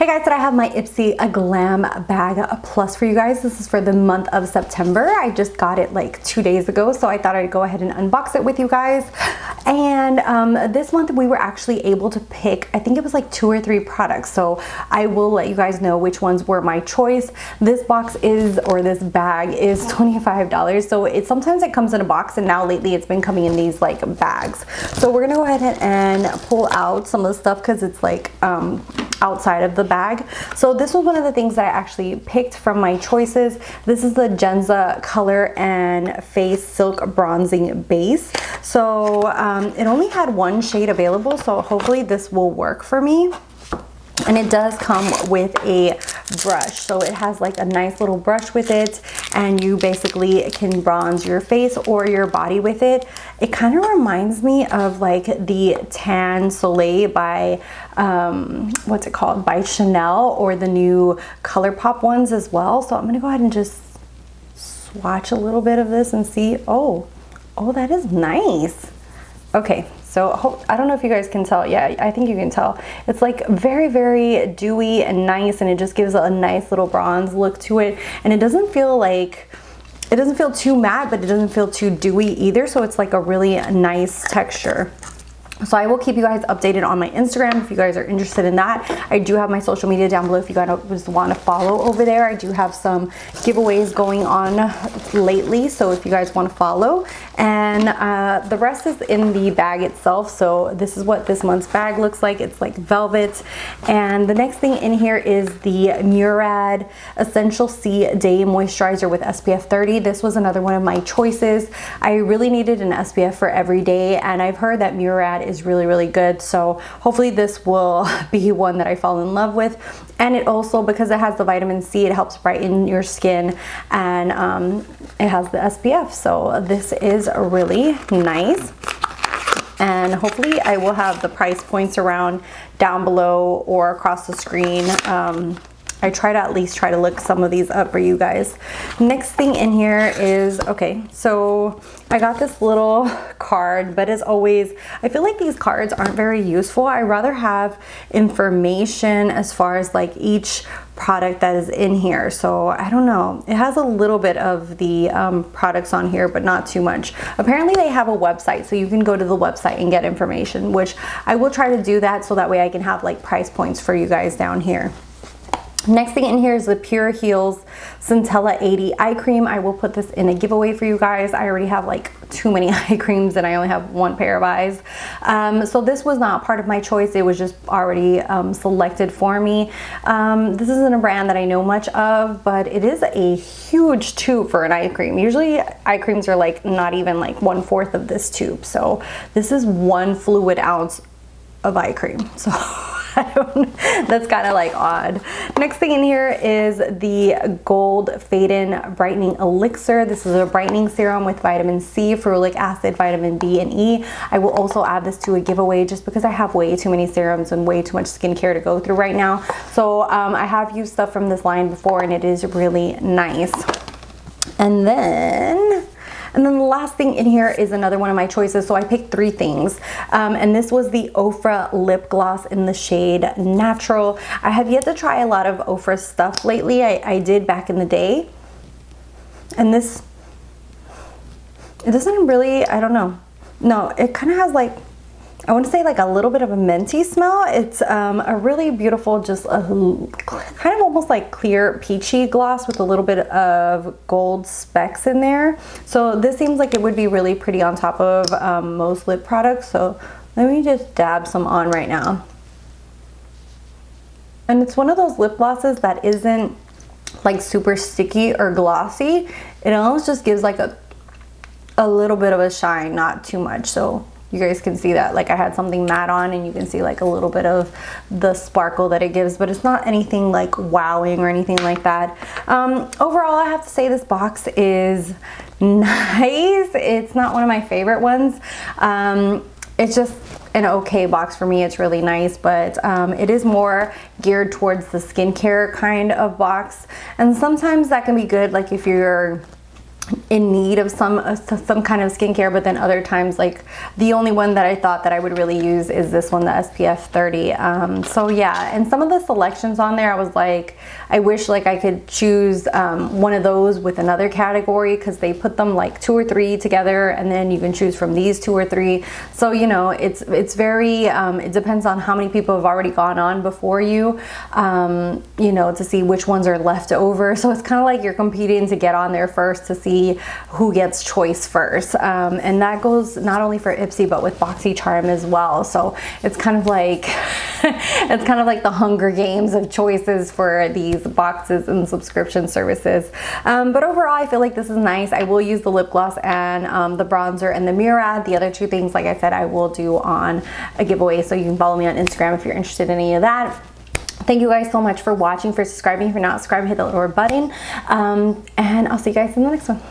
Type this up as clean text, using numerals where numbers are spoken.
Hey guys, today I have my Ipsy Glam bag plus for you guys. This is for the month of September. I just got it like 2 days ago, so I thought I'd go ahead and unbox it with you guys. And this month we were actually able to pick, I think it was like 2 or 3 products, so I will let you guys know which ones were my choice. This box is, or this bag is $25, so sometimes it comes in a box, and now lately it's been coming in these like bags. So we're gonna go ahead and pull out some of the stuff because it's like outside of the bag. So this was one of the things that I actually picked from my choices. This is the Genza Color and Face Silk Bronzing Base. So it only had 1 shade available, so hopefully this will work for me. And it does come with a brush, so it has like a nice little brush with it, and you basically can bronze your face or your body with it. It kind of reminds me of like the Tan Soleil by what's it called, by Chanel, or the new ColourPop ones as well. So I'm gonna go ahead and just swatch a little bit of this and see. Oh, that is nice. Okay, so I don't know if you guys can tell. Yeah, I think you can tell. It's like very, very dewy and nice, and it just gives a nice little bronze look to it. And it doesn't feel like, it doesn't feel too matte, but it doesn't feel too dewy either. So it's like a really nice texture. So I will keep you guys updated on my Instagram if you guys are interested in that. I do have my social media down below if you guys just want to follow over there. I do have some giveaways going on lately, so if you guys want to follow. And the rest is in the bag itself. So this is what this month's bag looks like. It's like velvet. And the next thing in here is the Murad Essential C Day Moisturizer with SPF 30. This was another one of my choices. I really needed an SPF for every day, and I've heard that Murad is really, really good. So hopefully this will be one that I fall in love with. And it also, because it has the vitamin C, it helps brighten your skin, and it has the SPF. So this is really nice. And hopefully I will have the price points around down below or across the screen. I try to at least try to look some of these up for you guys. Next thing in here is, okay, so I got this little card, but as always, I feel like these cards aren't very useful. I rather have information as far as like each product that is in here. So I don't know, it has a little bit of the products on here, but not too much. Apparently they have a website, so you can go to the website and get information, which I will try to do that so that way I can have like price points for you guys down here. Next thing in here is the Pure Heals Centella 80 eye cream. I will put this in a giveaway for you guys. I already have like too many eye creams and I only have 1 pair of eyes. So this was not part of my choice. It was just already selected for me. This isn't a brand that I know much of, but it is a huge tube for an eye cream. Usually eye creams are like not even like 1/4 of this tube. So this is 1 fluid ounce of eye cream. So that's kind of like odd. Next thing in here is the Gold Fade-In Brightening Elixir. This is a brightening serum with vitamin C, ferulic acid, vitamin B, and E. I will also add this to a giveaway just because I have way too many serums and way too much skincare to go through right now. So I have used stuff from this line before, and it is really nice. And then the last thing in here is another one of my choices. So I picked 3 things. And this was the Ofra lip gloss in the shade Natural. I have yet to try a lot of Ofra stuff lately. I did back in the day. And this, it doesn't really, I don't know. No, it kind of has like, I want to say like a little bit of a minty smell. It's a really beautiful, just a kind of almost like clear peachy gloss with a little bit of gold specks in there. So this seems like it would be really pretty on top of most lip products. So let me just dab some on right now. And it's one of those lip glosses that isn't like super sticky or glossy. It almost just gives like a little bit of a shine, not too much. So you guys can see that like I had something matte on, and you can see like a little bit of the sparkle that it gives, but it's not anything like wowing or anything like that. Overall, I have to say this box is nice. It's not one of my favorite ones. It's just an okay box for me. It's really nice, but it is more geared towards the skincare kind of box, and sometimes that can be good, like if you're in need of some kind of skincare, but then other times, like the only one that I thought that I would really use is this one, the SPF 30. So yeah, and some of the selections on there, I was like, I wish like I could choose one of those with another category, because they put them like 2 or 3 together, and then you can choose from these 2 or 3. So you know, it's very it depends on how many people have already gone on before you, you know, to see which ones are left over. So it's kind of like you're competing to get on there first to see who gets choice first, and that goes not only for Ipsy but with Boxycharm as well. So it's kind of like it's kind of like the Hunger Games of choices for these boxes and subscription services. But overall, I feel like this is nice. I will use the lip gloss and the bronzer and the Murad. The other 2 things, like I said, I will do on a giveaway, so you can follow me on Instagram if you're interested in any of that. Thank you guys so much for watching, for subscribing. If you're not subscribed, hit the little button, and I'll see you guys in the next one.